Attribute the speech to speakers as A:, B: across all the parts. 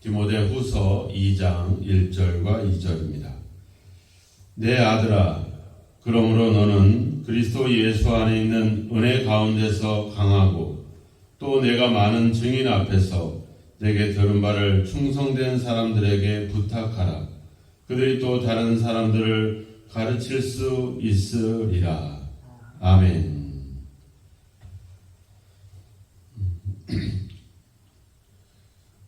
A: 디모데후서 2장 1절과 2절입니다. 내 아들아, 그러므로 너는 그리스도 예수 안에 있는 은혜 가운데서 강하고 또 내가 많은 증인 앞에서 내게 들은 바를 충성된 사람들에게 부탁하라. 그들이 또 다른 사람들을 가르칠 수 있으리라. 아멘.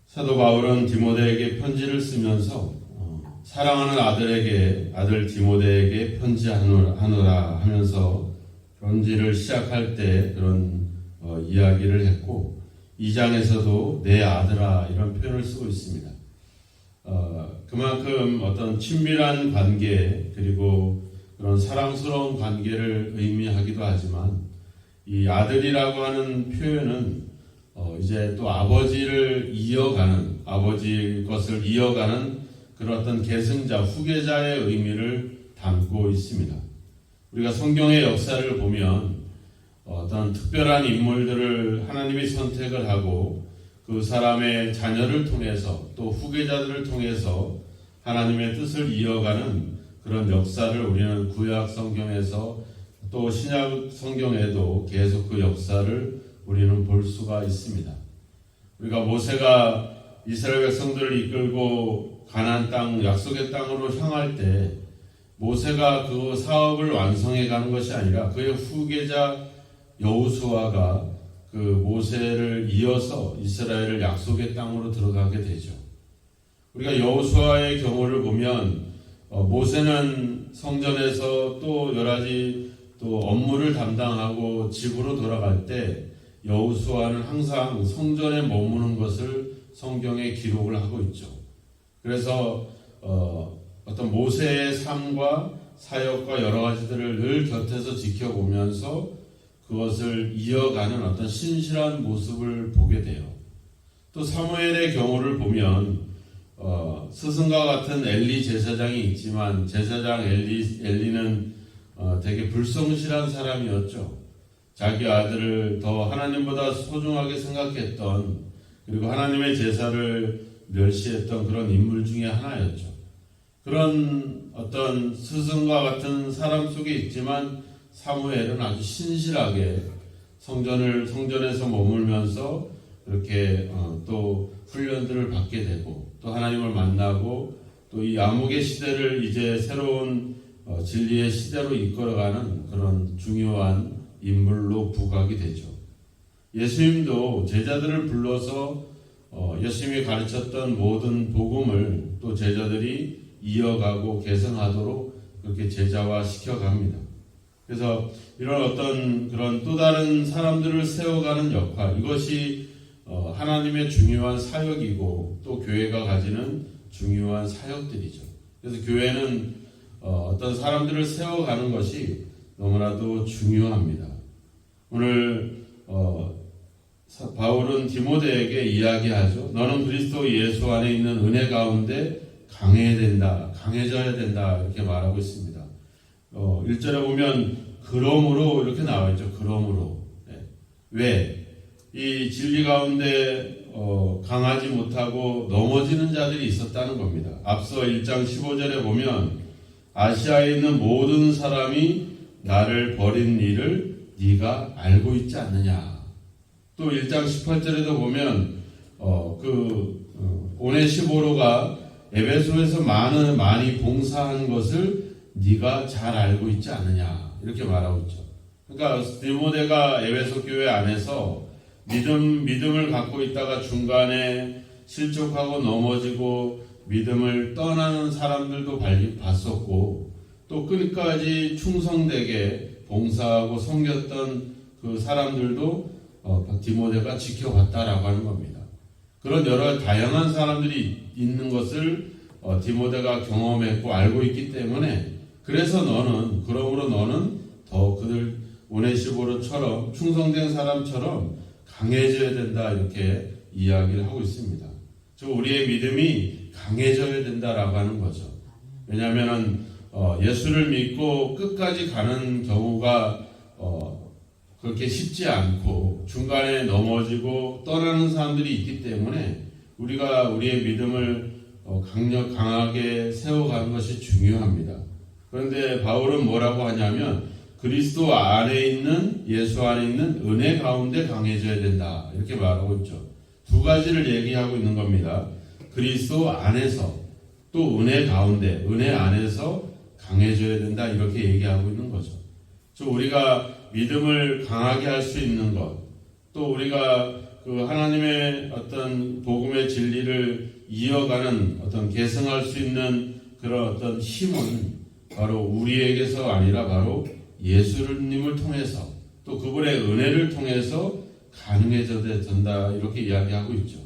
A: 사도 바울은 디모데에게 편지를 쓰면서 사랑하는 아들 디모데에게 편지하노라 하면서 편지를 시작할 때 그런 이야기를 했고, 2장에서도 내 아들아 이런 표현을 쓰고 있습니다. 그만큼 어떤 친밀한 관계 그리고 그런 사랑스러운 관계를 의미하기도 하지만, 이 아들이라고 하는 표현은 이제 또 아버지 것을 이어가는 그런 어떤 계승자, 후계자의 의미를 담고 있습니다. 우리가 성경의 역사를 보면 어떤 특별한 인물들을 하나님이 선택을 하고 그 사람의 자녀를 통해서 또 후계자들을 통해서 하나님의 뜻을 이어가는 그런 역사를 우리는 구약 성경에서 또 신약 성경에도 계속 그 역사를 우리는 볼 수가 있습니다. 우리가 모세가 이스라엘 백성들을 이끌고 가나안 땅, 약속의 땅으로 향할 때 모세가 그 사업을 완성해 가는 것이 아니라 그의 후계자 여호수아가 그 모세를 이어서 이스라엘을 약속의 땅으로 들어가게 되죠. 우리가 여호수아의 경우를 보면 모세는 성전에서 또 여러 가지 또 업무를 담당하고 집으로 돌아갈 때 여호수아는 항상 성전에 머무는 것을 성경에 기록을 하고 있죠. 그래서 어떤 모세의 삶과 사역과 여러 가지들을 늘 곁에서 지켜보면서 그것을 이어가는 어떤 신실한 모습을 보게 돼요. 또 사무엘의 경우를 보면 스승과 같은 엘리 제사장이 있지만 제사장 엘리는 되게 불성실한 사람이었죠. 자기 아들을 더 하나님보다 소중하게 생각했던, 그리고 하나님의 제사를 멸시했던 그런 인물 중에 하나였죠. 그런 어떤 스승과 같은 사람 속에 있지만 사무엘은 아주 신실하게 성전에서 머물면서 그렇게 또 훈련들을 받게 되고 또 하나님을 만나고 또 이 암흑의 시대를 이제 새로운 진리의 시대로 이끌어가는 그런 중요한 인물로 부각이 되죠. 예수님도 제자들을 불러서 예수님이 가르쳤던 모든 복음을 또 제자들이 이어가고 계승하도록 그렇게 제자화 시켜갑니다. 그래서 이런 어떤 그런 또 다른 사람들을 세워가는 역할, 이것이 하나님의 중요한 사역이고 또 교회가 가지는 중요한 사역들이죠. 그래서 교회는 어떤 사람들을 세워가는 것이 너무나도 중요합니다. 오늘 바울은 디모데에게 이야기하죠. 너는 그리스도 예수 안에 있는 은혜 가운데 강해져야 된다 이렇게 말하고 있습니다. 1절에 보면 그러므로 이렇게 나와 있죠. 그러므로. 네. 왜? 이 진리 가운데 강하지 못하고 넘어지는 자들이 있었다는 겁니다. 앞서 1장 15절에 보면 아시아에 있는 모든 사람이 나를 버린 일을 네가 알고 있지 않느냐. 또 1장 18절에도 보면 오네시보로가 에베소에서 많이 봉사한 것을 네가 잘 알고 있지 않느냐 이렇게 말하고 있죠. 그러니까 디모데가 에베소 교회 안에서 믿음을 갖고 있다가 중간에 실족하고 넘어지고 믿음을 떠나는 사람들도 봤었고 또 끝까지 충성되게 봉사하고 섬겼던 그 사람들도 디모데가 지켜봤다라고 하는 겁니다. 그런 여러 다양한 사람들이 있는 것을 디모데가 경험했고 알고 있기 때문에 그러므로 너는 더 그들 오네시보로처럼 충성된 사람처럼 강해져야 된다 이렇게 이야기를 하고 있습니다. 즉 우리의 믿음이 강해져야 된다라고 하는 거죠. 왜냐하면 예수를 믿고 끝까지 가는 경우가 그렇게 쉽지 않고 중간에 넘어지고 떠나는 사람들이 있기 때문에 우리가 우리의 믿음을 강하게 세워가는 것이 중요합니다. 그런데 바울은 뭐라고 하냐면 그리스도 안에 있는 예수 안에 있는 은혜 가운데 강해져야 된다 이렇게 말하고 있죠. 두 가지를 얘기하고 있는 겁니다. 그리스도 안에서 또 은혜 가운데 은혜 안에서 강해져야 된다 이렇게 얘기하고 있는 거죠. 우리가 믿음을 강하게 할 수 있는 것, 또 우리가 그 하나님의 어떤 복음의 진리를 이어가는 어떤 계승할 수 있는 그런 어떤 힘은 바로 우리에게서 아니라 바로 예수님을 통해서 또 그분의 은혜를 통해서 가능해져야 된다 이렇게 이야기하고 있죠.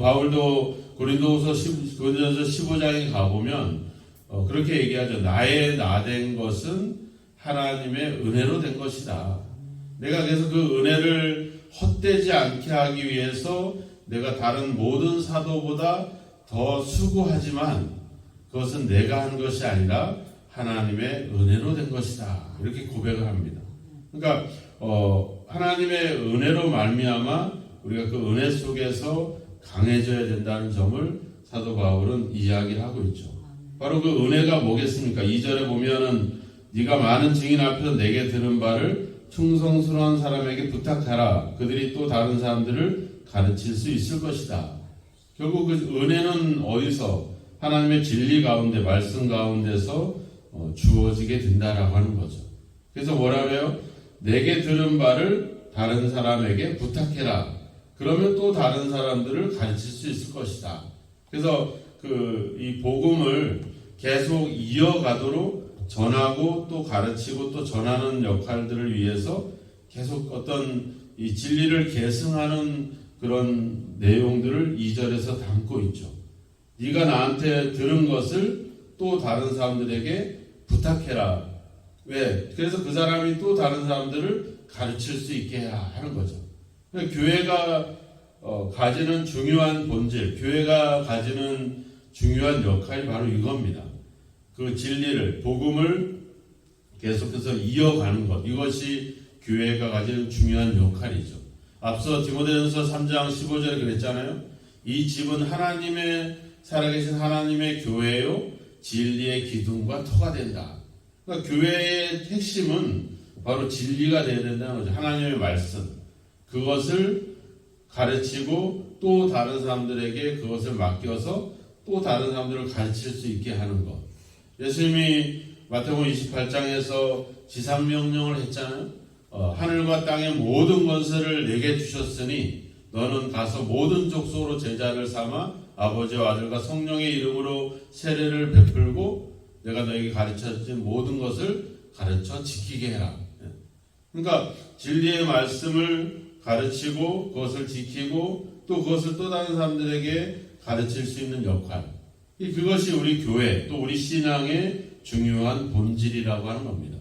A: 바울도 고린도서 15장에 가보면 그렇게 얘기하죠. 나의 나된 것은 하나님의 은혜로 된 것이다. 내가 그래서 그 은혜를 헛되지 않게 하기 위해서 내가 다른 모든 사도보다 더 수고하지만 그것은 내가 한 것이 아니라 하나님의 은혜로 된 것이다. 이렇게 고백을 합니다. 그러니까 하나님의 은혜로 말미암아 우리가 그 은혜 속에서 강해져야 된다는 점을 사도 바울은 이야기를 하고 있죠. 바로 그 은혜가 뭐겠습니까? 2절에 보면은 네가 많은 증인 앞에서 내게 들은 바를 충성스러운 사람에게 부탁하라. 그들이 또 다른 사람들을 가르칠 수 있을 것이다. 결국 그 은혜는 어디서? 하나님의 진리 가운데 말씀 가운데서 주어지게 된다라고 하는 거죠. 그래서 뭐라고요? 내게 들은 바를 다른 사람에게 부탁해라. 그러면 또 다른 사람들을 가르칠 수 있을 것이다. 그래서 이 복음을 계속 이어가도록 전하고 또 가르치고 또 전하는 역할들을 위해서 계속 어떤 이 진리를 계승하는 그런 내용들을 2절에서 담고 있죠. 네가 나한테 들은 것을 또 다른 사람들에게 부탁해라. 왜? 그래서 그 사람이 또 다른 사람들을 가르칠 수 있게 하는 거죠. 그러니까 교회가 가지는 중요한 본질, 교회가 가지는 중요한 역할이 바로 이겁니다. 그 진리를, 복음을 계속해서 이어가는 것, 이것이 교회가 가지는 중요한 역할이죠. 앞서 디모데전서 3장 15절에 그랬잖아요. 이 집은 하나님의 살아계신 하나님의 교회요 진리의 기둥과 터가 된다. 그러니까 교회의 핵심은 바로 진리가 되어야 된다는 거죠. 하나님의 말씀, 그것을 가르치고 또 다른 사람들에게 그것을 맡겨서 또 다른 사람들을 가르칠 수 있게 하는 것. 예수님이 마태복음 28장에서 지상명령을 했잖아요. 하늘과 땅의 모든 권세를 내게 주셨으니 너는 가서 모든 족속으로 제자를 삼아 아버지와 아들과 성령의 이름으로 세례를 베풀고 내가 너에게 가르쳐준 모든 것을 가르쳐 지키게 해라. 그러니까 진리의 말씀을 가르치고 그것을 지키고 또 그것을 또 다른 사람들에게 가르칠 수 있는 역할. 그것이 우리 교회 또 우리 신앙의 중요한 본질이라고 하는 겁니다.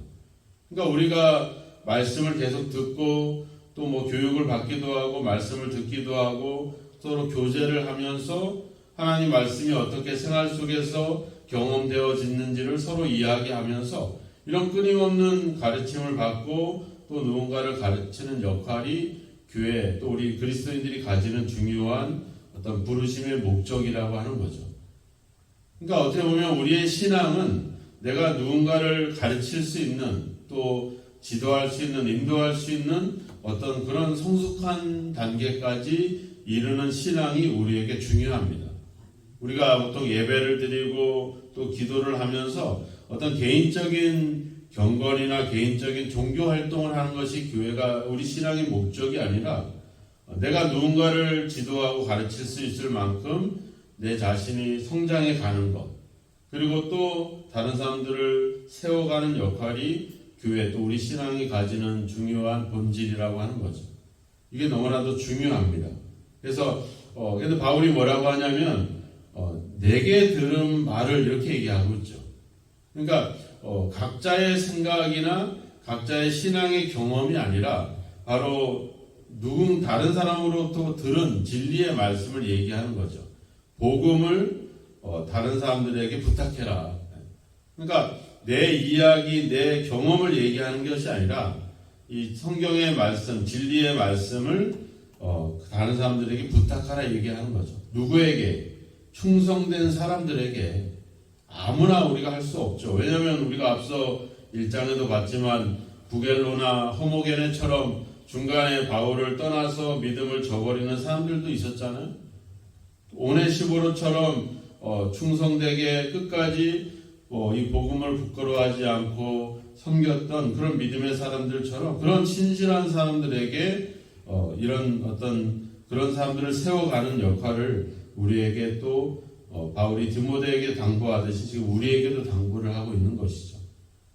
A: 그러니까 우리가 말씀을 계속 듣고 또 교육을 받기도 하고 말씀을 듣기도 하고 서로 교제를 하면서 하나님 말씀이 어떻게 생활 속에서 경험되어지는지를 서로 이야기하면서 이런 끊임없는 가르침을 받고 또 누군가를 가르치는 역할이 교회 또 우리 그리스도인들이 가지는 중요한 어떤 부르심의 목적이라고 하는 거죠. 그러니까 어떻게 보면 우리의 신앙은 내가 누군가를 가르칠 수 있는 또 지도할 수 있는 인도할 수 있는 어떤 그런 성숙한 단계까지 이르는 신앙이 우리에게 중요합니다. 우리가 보통 예배를 드리고 또 기도를 하면서 어떤 개인적인 경건이나 개인적인 종교 활동을 하는 것이 교회가 우리 신앙의 목적이 아니라 내가 누군가를 지도하고 가르칠 수 있을 만큼 내 자신이 성장해 가는 것 그리고 또 다른 사람들을 세워가는 역할이 교회 또 우리 신앙이 가지는 중요한 본질이라고 하는 거죠. 이게 너무나도 중요합니다. 그래서 근데 바울이 뭐라고 하냐면 내게 들은 말을 이렇게 얘기하고 있죠. 그러니까 각자의 생각이나 각자의 신앙의 경험이 아니라 바로 다른 사람으로부터 들은 진리의 말씀을 얘기하는 거죠. 복음을 다른 사람들에게 부탁해라. 그러니까 내 이야기, 내 경험을 얘기하는 것이 아니라 이 성경의 말씀, 진리의 말씀을 다른 사람들에게 부탁하라 얘기하는 거죠. 누구에게? 충성된 사람들에게. 아무나 우리가 할 수 없죠. 왜냐하면 우리가 앞서 1장에도 봤지만 부겔로나 호모게네처럼 중간에 바울을 떠나서 믿음을 저버리는 사람들도 있었잖아요. 오네시보로처럼 충성되게 끝까지 이 복음을 부끄러워하지 않고 섬겼던 그런 믿음의 사람들처럼 그런 신실한 사람들에게 이런 어떤 그런 사람들을 세워가는 역할을 우리에게 또 바울이 디모데에게 당부하듯이 지금 우리에게도 당부를 하고 있는 것이죠.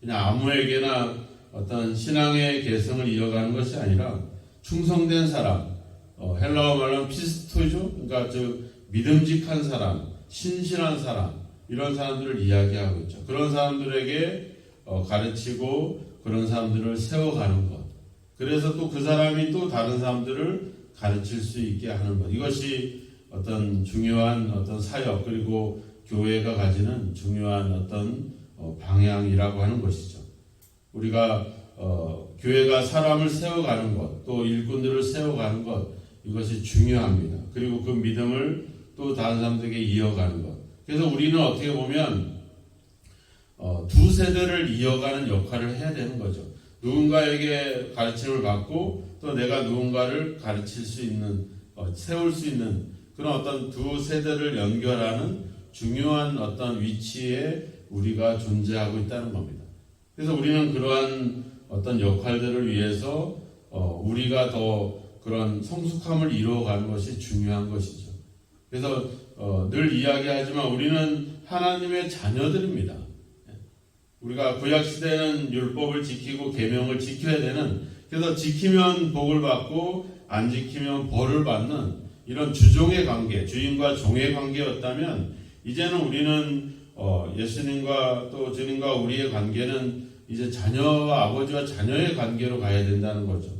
A: 그냥 아무에게나 어떤 신앙의 개성을 이어가는 것이 아니라 충성된 사람, 헬라어 말로 피스토죠. 그러니까 믿음직한 사람, 신실한 사람, 이런 사람들을 이야기하고 있죠. 그런 사람들에게 가르치고 그런 사람들을 세워가는 것. 그래서 또 그 사람이 또 다른 사람들을 가르칠 수 있게 하는 것. 이것이 어떤 중요한 어떤 사역 그리고 교회가 가지는 중요한 어떤 방향이라고 하는 것이죠. 우리가 교회가 사람을 세워가는 것, 또 일꾼들을 세워가는 것, 이것이 중요합니다. 그리고 그 믿음을 또 다른 사람들에게 이어가는 것. 그래서 우리는 어떻게 보면 두 세대를 이어가는 역할을 해야 되는 거죠. 누군가에게 가르침을 받고 또 내가 누군가를 가르칠 수 있는, 세울 수 있는 그런 어떤 두 세대를 연결하는 중요한 어떤 위치에 우리가 존재하고 있다는 겁니다. 그래서 우리는 그러한 어떤 역할들을 위해서 우리가 더 그런 성숙함을 이루어가는 것이 중요한 것이죠. 그래서 늘 이야기하지만 우리는 하나님의 자녀들입니다. 우리가 구약시대는 율법을 지키고 계명을 지켜야 되는, 그래서 지키면 복을 받고 안 지키면 벌을 받는 이런 주종의 관계, 주인과 종의 관계였다면 이제는 우리는 예수님과 또 주님과 우리의 관계는 이제 자녀와 아버지와 자녀의 관계로 가야 된다는 거죠.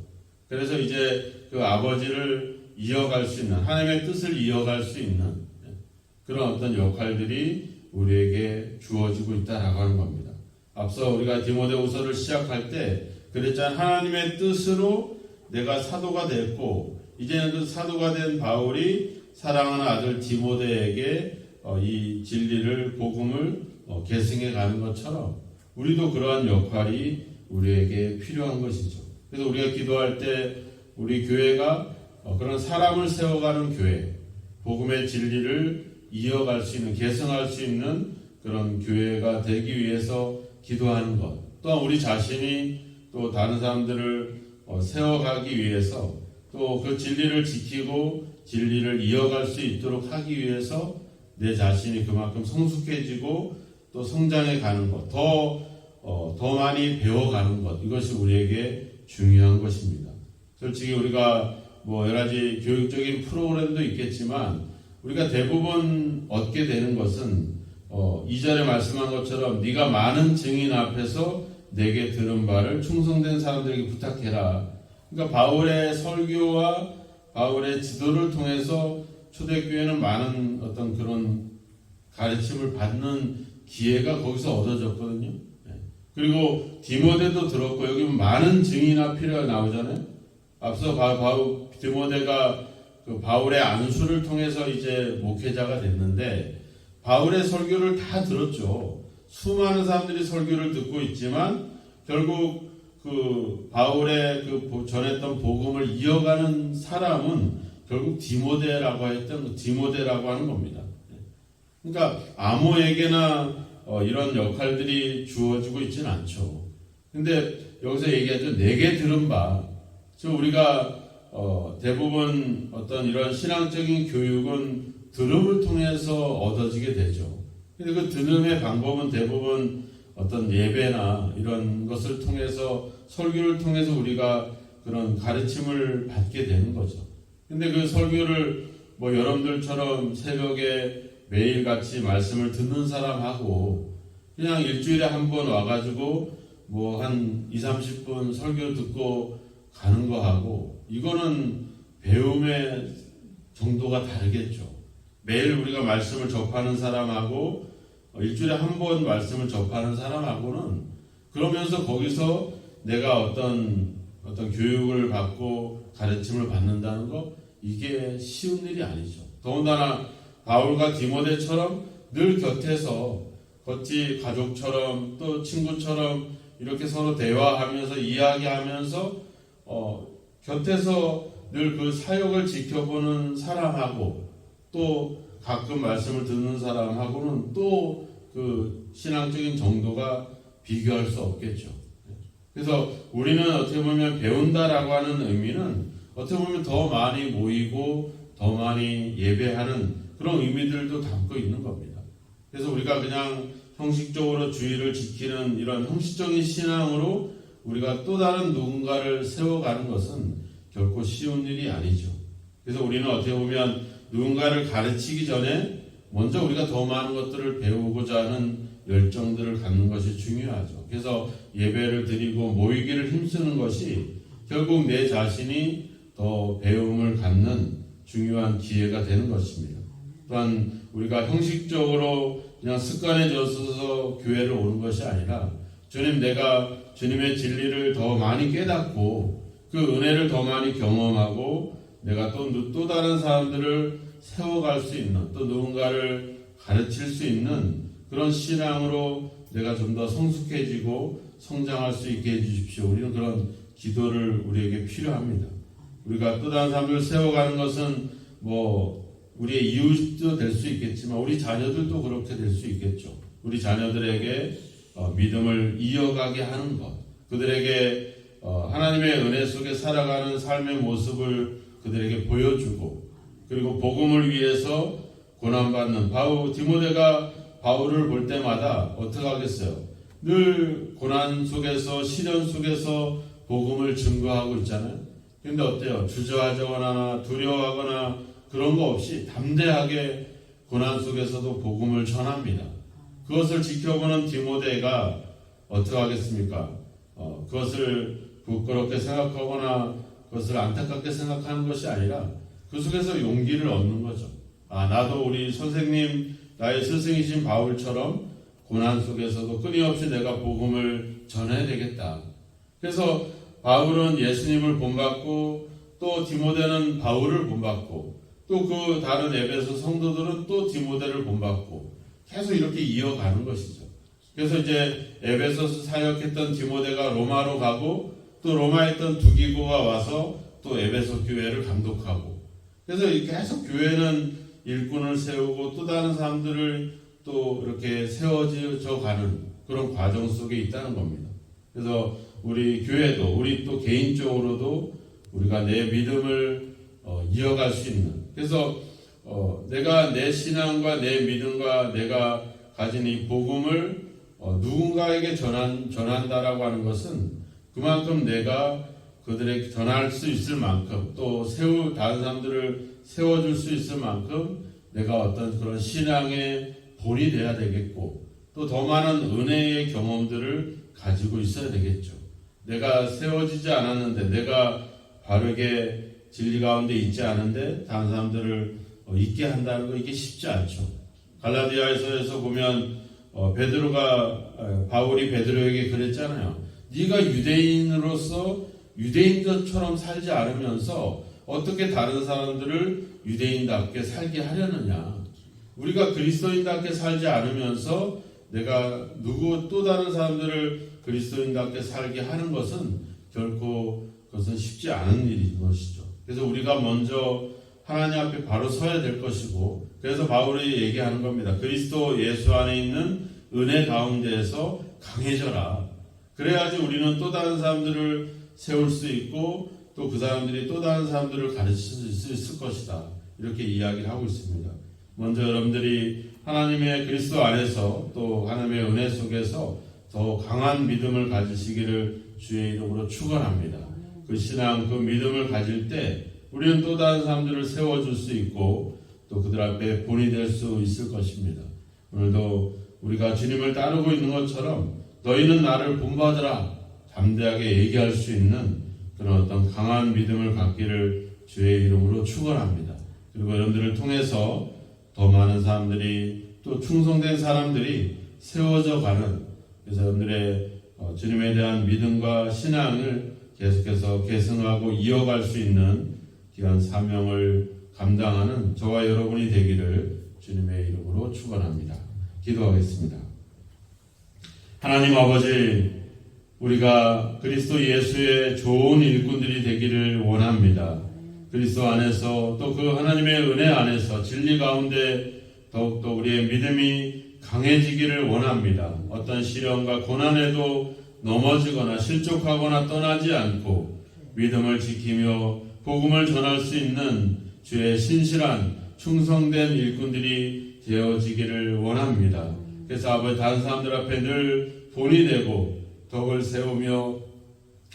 A: 그래서 이제 그 아버지를 이어갈 수 있는, 하나님의 뜻을 이어갈 수 있는 그런 어떤 역할들이 우리에게 주어지고 있다라고 하는 겁니다. 앞서 우리가 디모데후서를 시작할 때 그랬잖아요. 하나님의 뜻으로 내가 사도가 됐고 이제는 그 사도가 된 바울이 사랑하는 아들 디모데에게 이 진리를, 복음을 계승해 가는 것처럼 우리도 그러한 역할이 우리에게 필요한 것이죠. 그래서 우리가 기도할 때 우리 교회가 그런 사람을 세워가는 교회, 복음의 진리를 이어갈 수 있는, 계승할 수 있는 그런 교회가 되기 위해서 기도하는 것, 또한 우리 자신이 또 다른 사람들을 세워가기 위해서 또 그 진리를 지키고 진리를 이어갈 수 있도록 하기 위해서 내 자신이 그만큼 성숙해지고 또 성장해 가는 것, 더 많이 배워가는 것, 이것이 우리에게 중요한 것입니다. 솔직히 우리가 여러 가지 교육적인 프로그램도 있겠지만 우리가 대부분 얻게 되는 것은 2절에 말씀한 것처럼 네가 많은 증인 앞에서 내게 들은 바를 충성된 사람들에게 부탁해라. 그러니까 바울의 설교와 바울의 지도를 통해서 초대교회는 많은 어떤 그런 가르침을 받는 기회가 거기서 얻어졌거든요. 그리고 디모데도 들었고 여기 많은 증인 앞이라 나오잖아요. 앞서 디모데가 그 바울의 안수를 통해서 이제 목회자가 됐는데 바울의 설교를 다 들었죠. 수많은 사람들이 설교를 듣고 있지만 결국 그 바울의 그 전했던 복음을 이어가는 사람은 결국 디모데라고 하는 겁니다. 그러니까 아무에게나 이런 역할들이 주어지고 있지는 않죠. 근데 여기서 얘기하죠. 내게 들은 바. 우리가 대부분 어떤 이런 신앙적인 교육은 들음을 통해서 얻어지게 되죠. 근데 그 들음의 방법은 대부분 어떤 예배나 이런 것을 통해서, 설교를 통해서 우리가 그런 가르침을 받게 되는 거죠. 근데 그 설교를 여러분들처럼 새벽에 매일같이 말씀을 듣는 사람하고 그냥 일주일에 한 번 와가지고 한 20-30분 설교 듣고 가는 거하고 이거는 배움의 정도가 다르겠죠. 매일 우리가 말씀을 접하는 사람하고 일주일에 한 번 말씀을 접하는 사람하고는 그러면서 거기서 내가 어떤 교육을 받고 가르침을 받는다는 거, 이게 쉬운 일이 아니죠. 더군다나 바울과 디모데처럼 늘 곁에서 같이 가족처럼 또 친구처럼 이렇게 서로 대화하면서 이야기하면서 곁에서 늘 그 사역을 지켜보는 사람하고 또 가끔 말씀을 듣는 사람하고는 또 그 신앙적인 정도가 비교할 수 없겠죠. 그래서 우리는 어떻게 보면 배운다라고 하는 의미는 어떻게 보면 더 많이 모이고 더 많이 예배하는 그런 의미들도 담고 있는 겁니다. 그래서 우리가 그냥 형식적으로 주의를 지키는 이런 형식적인 신앙으로 우리가 또 다른 누군가를 세워가는 것은 결코 쉬운 일이 아니죠. 그래서 우리는 어떻게 보면 누군가를 가르치기 전에 먼저 우리가 더 많은 것들을 배우고자 하는 열정들을 갖는 것이 중요하죠. 그래서 예배를 드리고 모이기를 힘쓰는 것이 결국 내 자신이 더 배움을 갖는 중요한 기회가 되는 것입니다. 또한 우리가 형식적으로 그냥 습관해져서 교회를 오는 것이 아니라 주님, 내가 주님의 진리를 더 많이 깨닫고 그 은혜를 더 많이 경험하고 내가 또 다른 사람들을 세워갈 수 있는, 또 누군가를 가르칠 수 있는 그런 신앙으로 내가 좀 더 성숙해지고 성장할 수 있게 해주십시오. 우리는 그런 기도를 우리에게 필요합니다. 우리가 또 다른 사람들을 세워가는 것은 우리의 이웃도 될 수 있겠지만 우리 자녀들도 그렇게 될 수 있겠죠. 우리 자녀들에게 믿음을 이어가게 하는 것, 그들에게 하나님의 은혜 속에 살아가는 삶의 모습을 그들에게 보여주고, 그리고 복음을 위해서 고난받는 디모데가 바울을 볼 때마다 어떻게 하겠어요? 늘 고난 속에서, 시련 속에서 복음을 증거하고 있잖아요. 근데 어때요? 주저하거나 두려워하거나 그런 거 없이 담대하게 고난 속에서도 복음을 전합니다. 그것을 지켜보는 디모데가 어떻게 하겠습니까? 그것을 부끄럽게 생각하거나 그것을 안타깝게 생각하는 것이 아니라 그 속에서 용기를 얻는 거죠. 나도 우리 선생님, 나의 스승이신 바울처럼 고난 속에서도 끊임없이 내가 복음을 전해야 되겠다. 그래서 바울은 예수님을 본받고 또 디모데는 바울을 본받고 또 그 다른 에베소 성도들은 또 디모데를 본받고 계속 이렇게 이어가는 것이죠. 그래서 이제 에베소서 사역했던 디모데가 로마로 가고 또 로마에 있던 두기고가 와서 또 에베소 교회를 감독하고, 그래서 계속 교회는 일꾼을 세우고 또 다른 사람들을 또 이렇게 세워져 가는 그런 과정 속에 있다는 겁니다. 그래서 우리 교회도, 우리 또 개인적으로도 우리가 내 믿음을 이어갈 수 있는, 그래서 내가 내 신앙과 내 믿음과 내가 가진 이 복음을 누군가에게 전한다라고 하는 것은 그만큼 내가 그들에게 전할 수 있을 만큼 또 다른 사람들을 세워줄 수 있을 만큼 내가 어떤 그런 신앙의 본이 돼야 되겠고 또 더 많은 은혜의 경험들을 가지고 있어야 되겠죠. 내가 세워지지 않았는데, 내가 바르게 진리 가운데 있지 않은데 다른 사람들을 있게 한다는 거, 이게 쉽지 않죠. 갈라디아서에서 보면 바울이 베드로에게 그랬잖아요. 네가 유대인으로서 유대인처럼 살지 않으면서 어떻게 다른 사람들을 유대인답게 살게 하려느냐. 우리가 그리스도인답게 살지 않으면서 내가 또 다른 사람들을 그리스도인답게 살게 하는 것은 결코 그것은 쉽지 않은 일인 것이죠. 그래서 우리가 먼저 하나님 앞에 바로 서야 될 것이고, 그래서 바울이 얘기하는 겁니다. 그리스도 예수 안에 있는 은혜 가운데에서 강해져라. 그래야지 우리는 또 다른 사람들을 세울 수 있고 또 그 사람들이 또 다른 사람들을 가르칠 수 있을 것이다. 이렇게 이야기를 하고 있습니다. 먼저 여러분들이 하나님의 그리스도 안에서 또 하나님의 은혜 속에서 더 강한 믿음을 가지시기를 주의 이름으로 축원합니다. 그 신앙, 그 믿음을 가질 때 우리는 또 다른 사람들을 세워줄 수 있고 또 그들 앞에 본이 될 수 있을 것입니다. 오늘도 우리가 주님을 따르고 있는 것처럼 너희는 나를 본받으라 담대하게 얘기할 수 있는 그런 어떤 강한 믿음을 갖기를 주의 이름으로 축원합니다. 그리고 여러분들을 통해서 더 많은 사람들이 또 충성된 사람들이 세워져 가는, 그래서 여러분들의 주님에 대한 믿음과 신앙을 계속해서 계승하고 이어갈 수 있는 귀한 사명을 감당하는 저와 여러분이 되기를 주님의 이름으로 축원합니다. 기도하겠습니다. 하나님 아버지, 우리가 그리스도 예수의 좋은 일꾼들이 되기를 원합니다. 그리스도 안에서 또 그 하나님의 은혜 안에서 진리 가운데 더욱더 우리의 믿음이 강해지기를 원합니다. 어떤 시련과 고난에도 넘어지거나 실족하거나 떠나지 않고 믿음을 지키며 복음을 전할 수 있는 주의 신실한 충성된 일꾼들이 되어지기를 원합니다. 그래서 아버지, 다른 사람들 앞에 늘 본이 되고 덕을 세우며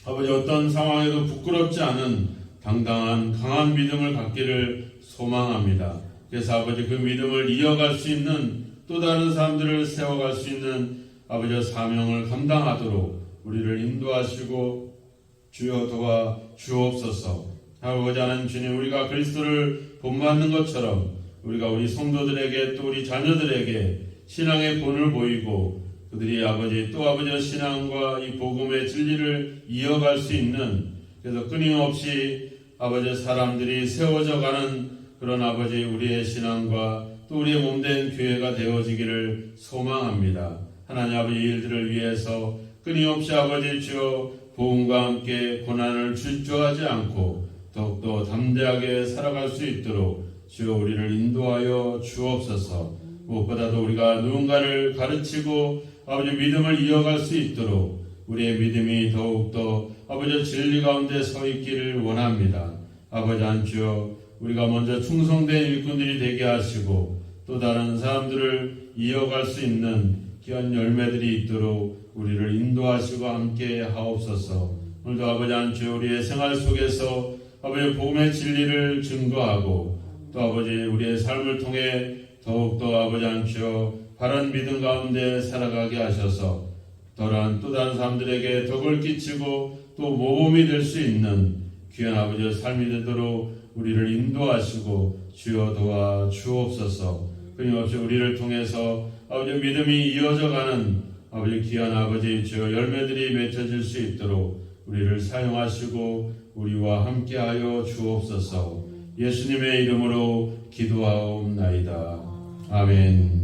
A: 아버지, 어떤 상황에도 부끄럽지 않은 당당한 강한 믿음을 갖기를 소망합니다. 그래서 아버지, 그 믿음을 이어갈 수 있는 또 다른 사람들을 세워갈 수 있는 아버지 사명을 감당하도록 우리를 인도하시고 주여 도와 주옵소서. 아버지 하나님 주님, 우리가 그리스도를 본받는 것처럼 우리가 우리 성도들에게 또 우리 자녀들에게 신앙의 본을 보이고 그들이 아버지 또 아버지의 신앙과 이 복음의 진리를 이어갈 수 있는, 그래서 끊임없이 아버지 사람들이 세워져 가는 그런 아버지 우리의 신앙과 또 우리의 몸된 교회가 되어지기를 소망합니다. 하나님 아버지, 이 일들을 위해서 끊임없이 아버지 주여 복음과 함께 고난을 주저하지 않고 더욱더 담대하게 살아갈 수 있도록 주여 우리를 인도하여 주옵소서. 무엇보다도 우리가 누군가를 가르치고 아버지 믿음을 이어갈 수 있도록 우리의 믿음이 더욱더 아버지 진리 가운데 서 있기를 원합니다. 아버지 한 주여, 우리가 먼저 충성된 일꾼들이 되게 하시고 또 다른 사람들을 이어갈 수 있는 귀한 열매들이 있도록 우리를 인도하시고 함께 하옵소서. 오늘도 아버지 한 주여, 우리의 생활 속에서 아버지 복음의 진리를 증거하고 또 아버지 우리의 삶을 통해 더욱더 아버지 한 주여 바른 믿음 가운데 살아가게 하셔서 또 다른 사람들에게 덕을 끼치고 또 모범이 될 수 있는 귀한 아버지의 삶이 되도록 우리를 인도하시고 주여 도와 주옵소서. 끊임없이 우리를 통해서 아버지 믿음이 이어져가는 아버지 귀한 아버지 주여 열매들이 맺혀질 수 있도록 우리를 사용하시고 우리와 함께하여 주옵소서. 예수님의 이름으로 기도하옵나이다. 아멘.